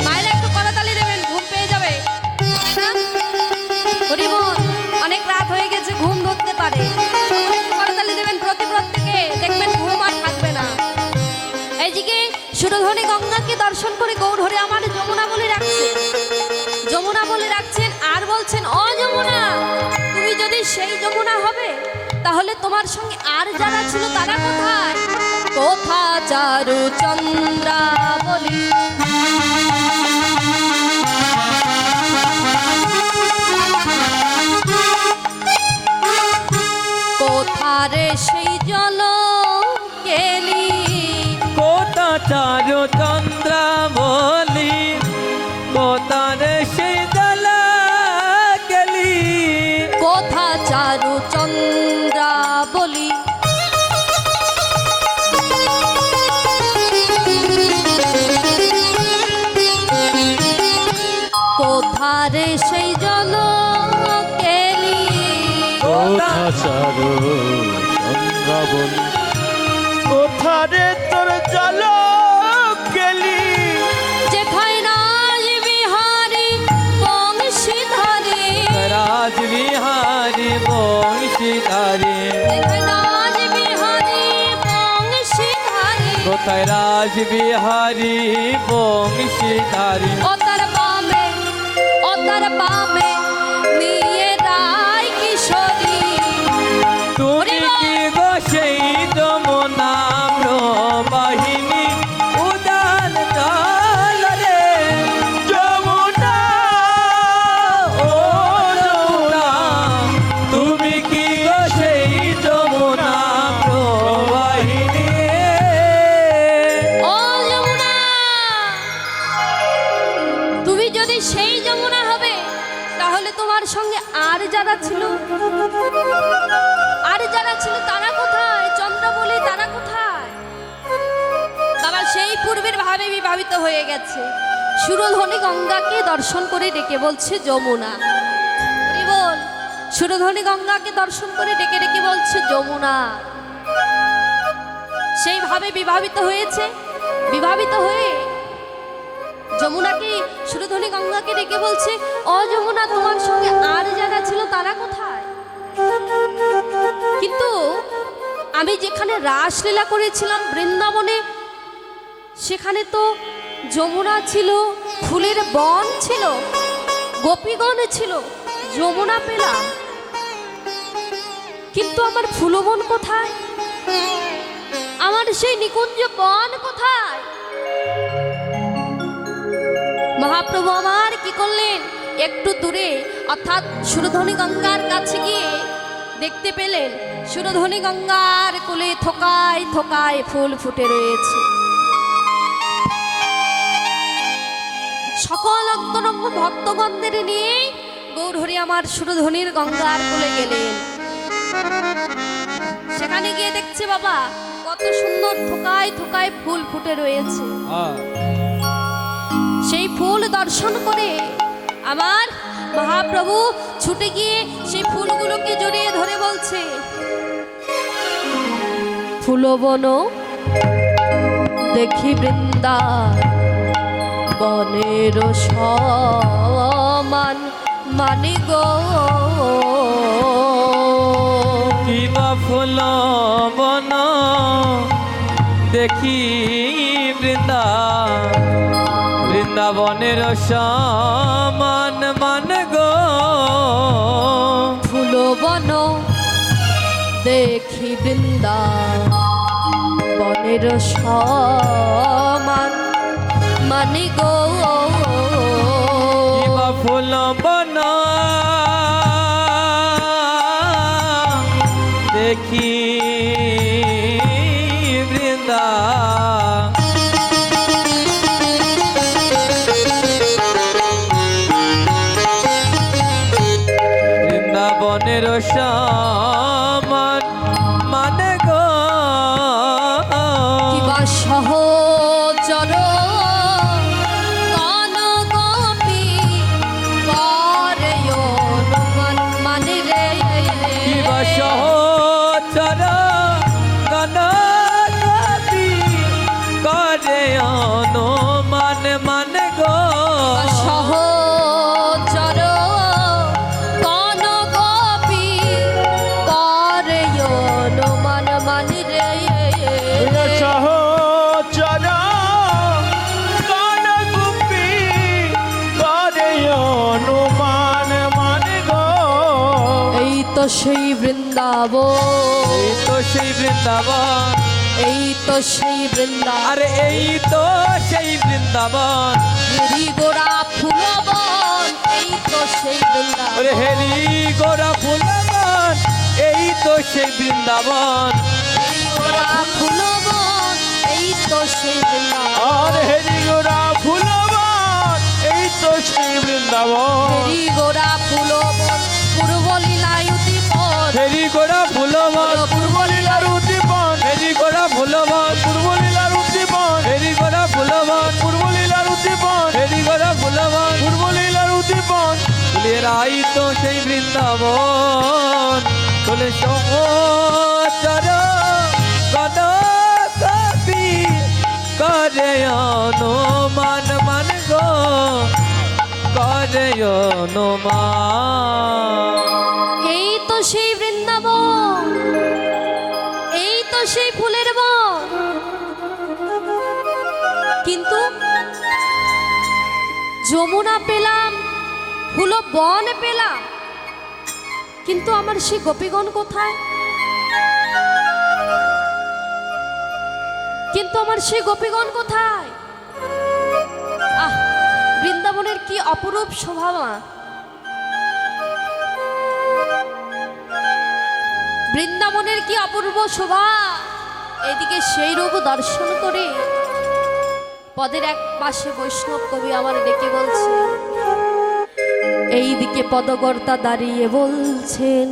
মায়েরা একটু করতালি দেবেন, ঘুম পেয়ে যাবে। হরিবল, অনেক রাত হয়ে গেছে, ঘুম ধরতে পারে। করতালি দেবেন প্রত্যেকে, দেখবেন ঘুম আর থাকবে না। এইদিকে সুরধনী গঙ্গাকে দর্শন করে গৌর হরে আমার যমুনা বলে রাখছে, যমুনা বলে রাখছেন আর বলছেন, ও যমুনা, তুমি যদি সেই যমুনা হবে তাহলে তোমার সঙ্গে আর যারা ছিল তারা কোথায়? কোথা চারু চন্দ্রাবলী, কোথারে সেই জল কেলি, কোথা চারু চন্দ্রাবলী, কোথারে সেই জল কেলি, কোথা চারু চন্দ্রাবলী, কোথারে সেই জল কেলি, কোথা চারু চন্দ্রাবলী, কোথারে তোর জল কেলি, যেথায় রাজ বিহারী বংশীধারী, রাজ বিহারী বংশীধারী, যেথায় রাজ বিহারী বংশীধারী, কোথায় রাজ বিহারী বংশীধারী, ও তার বামে নিয়ে রায় কিশোরী, তুমি কি গো সেই যমুনা প্রবাহিনী উদান জল রে যমুনা, ও যমুনা, তুমি কি গো সেই যমুনা প্রবাহিনী, ও যমুনা, তুমি যদি সেই যমুনা হবে তাহলে তোমার সঙ্গে আর যারা ছিল তারা কোথায়? চন্দ্রাবলী তারা কোথায়? বাবা সেই পূর্বের ভাবে বিভাবিত হয়ে গেছে। সুরধনী গঙ্গাকে দর্শন করে ডেকে বলছে যমুনা। বল, সুরধনী গঙ্গাকে দর্শন করে ডেকে ডেকে বলছে যমুনা। সেইভাবে বিভাবিত হয়েছে, বিভাবিত হয়ে যমুনাকে, সুরধনী গঙ্গাকে ডেকে বলছে, ও যমুনা, তোমার সঙ্গে আর যারা ছিল তারা কোথায়? কিন্তু আমি যেখানে রাসলীলা করেছিলাম বৃন্দাবনে, সেখানে তো যমুনা ছিল, ফুলের বন ছিল, গোপীগণ ছিল, যমুনা পেলাম, কিন্তু আমার ফুলবন কোথায়? আমার সেই নিকুঞ্জ বন কোথায়? মহাপ্রভু আমার কি করলেন, একটু দূরে অর্থাৎ সুরধনী গঙ্গার কাছে গিয়ে দেখতে পেলেন সুরধনী গঙ্গার কোলে থোকায় থোকায় ফুল ফুটে রয়েছে। সকল অন্তরঙ্গ ভক্তগণদের নিয়ে গৌর হরি আমার সুরধনীর গঙ্গার কোলে গেলেন। সেখানে গিয়ে দেখছে বাবা কত সুন্দর থোকায় থোকায় ফুল ফুটে রয়েছে। সেই ফুল দর্শন করে আমার মহাপ্রভু ছুটে গিয়ে সেই ফুলগুলোকে জড়িয়ে ধরে বলছে, ফুলবন দেখি বৃন্দা বনের সমান মানি গো, কিবা ফুল বন দেখি বৃন্দাবনের সমান মান গো, ফুলবন দেখি বৃন্দা বনের সমান মানি গো, কিবা ফুল বন দেখি বৃন্দা, বৃন্দাবনের সমান মানে গো, কিবা সহচর কন গোপী করে অনুমান মানে রে, কিবা সহচর গণ গোপী করে করে অনুমান মানে গো সহচর কোন গোপী করে অনুমান মানে রে সহচর কোন গোপী করে অনুমান মানে গো। এই তো সেই বৃন্দাবন, এই তো সেই বৃন্দাবন, এই তো সেই বৃন্দাবন, আরে এই তো সেই বৃন্দাবন, হেরি গোড়া ফুলবন, এই তো সেই বৃন্দাবন, ওরে হেরি গোরা ফুলবন, এই তো সেই বৃন্দাবন, হেরি গোড়া ফুলবন, এই তো সেই বৃন্দাবন, আর হেরি গোরা ফুলবন, এই তো সেই বৃন্দাবন। হেরি গোড়া ফুলবন, পূর্ব লীলায় উদ্দীপন, হেরি গোরা ফুলবন, পূর্ব লীলায় উদ্দীপন, হেরি গোরা ফুলবন, পূর্ব লীলার উদ্দীপন, হেরি গোরা ফুলবন, পূর্ব লীলার উদ্দীপন, হেরি গোরা ফুলবন, পূর্ব লীলার উদ্দীপন। ফুলেরাই তো সেই বৃন্দাবন, ফুলে সহচর কন কবি করে অনুমান মান গো, করে অনুমান। এই তো সেই বৃন্দাবন, এই তো সেই ফুলের বন, কিন্তু যমুনা পেলাম, ফুল বন পেলাম, কিন্তু আমার সেই গোপীগণ কোথায়? কিন্তু আমার সেই গোপীগণ কোথায়? আহ, বৃন্দাবনের কি অপরূপ শোভা মা! বৃন্দাবনের কি অপূর্ব শোভা! এদিকে সেই রূপ দর্শন করে পদের এক পাশে বৈষ্ণব কবি আমার ডেকে বলছে, এই দিকে পদকর্তা দাঁড়িয়ে বলছেন,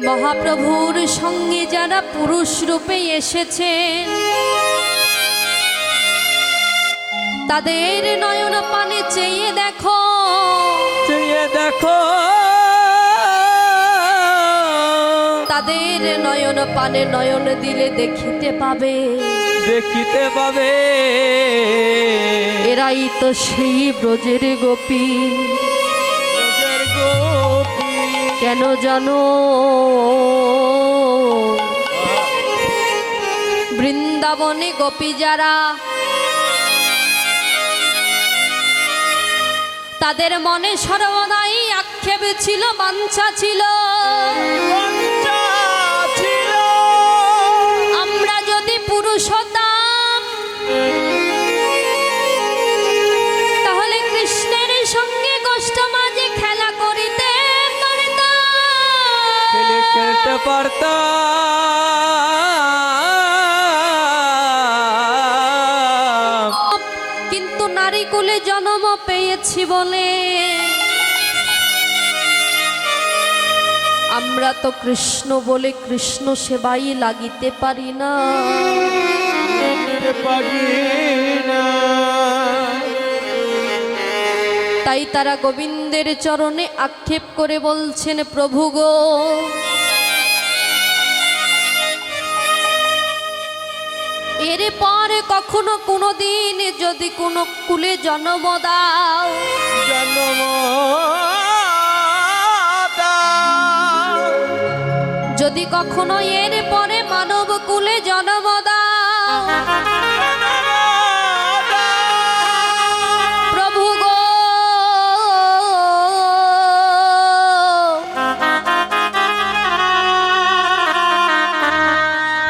মহাপ্রভুর সঙ্গে যারা পুরুষ রূপে এসেছেন তাদের নয়ন পানে চেয়ে দেখো, চেয়ে দেখো, তাদের নয়ন পানে নয়ন দিলে দেখিতে পাবে, দেখিতে পাবে এরাই তো সেই ব্রজের গোপী। ব্রজের গোপী, কেন জানো বৃন্দাবনে গোপী যারা, তাদের মনে সর্বদাই আক্ষেপ ছিল, বাঞ্ছা ছিল, বাঞ্ছা ছিল। আমরা যদি পুরুষ হতাম তাহলে কৃষ্ণের সঙ্গে কষ্ট মাঝে খেলা করিতে পারতাম, খেলে খেলতে পারতাম, কিন্তু নারী কুলে জন্ম পেয়েছি বলে আমরা তো কৃষ্ণ বলে কৃষ্ণ সেবাই লাগিতে পারি না। পারি না। তাই তারা গোবিন্দের চরণে আক্ষেপ করে বলছেন, প্রভু গো, এরপর কখনো কোনো দিন যদি কোনো কুলে জন্ম দাও, জন্ম দাও, যদি কখনো এর পরে মানব কুলে জন্ম দাও, প্রভু গো,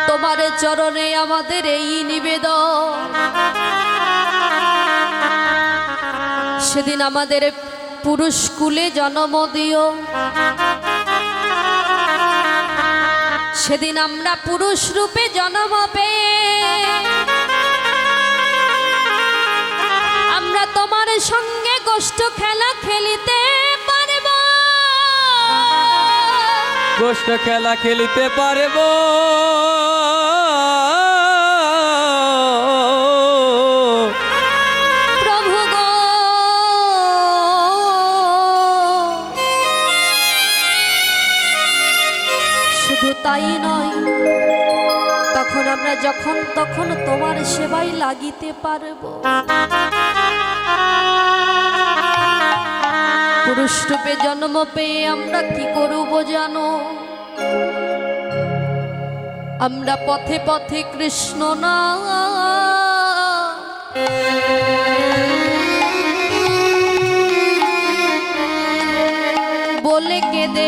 তোমার চরণে আমাদের এই নিবেদন, সেদিন আমাদের পুরুষ কুলে জন্ম দিও, সেদিন আমরা পুরুষ রূপে জন্ম পেয়ে আমরা তোমার সঙ্গে গোষ্ঠ খেলা খেলিতে পারব, গোষ্ঠ খেলা খেলিতে পারব, প্রভু গো। শুধু তাই নয়, তখন আমরা আমরা যখন তখন তোমার সেবায় লাগিতে পারবো। পুরুষ রূপে জন্ম পেয়ে আমরা কি করব জানো? আমরা পথে পথে কৃষ্ণ না বলে কেঁদে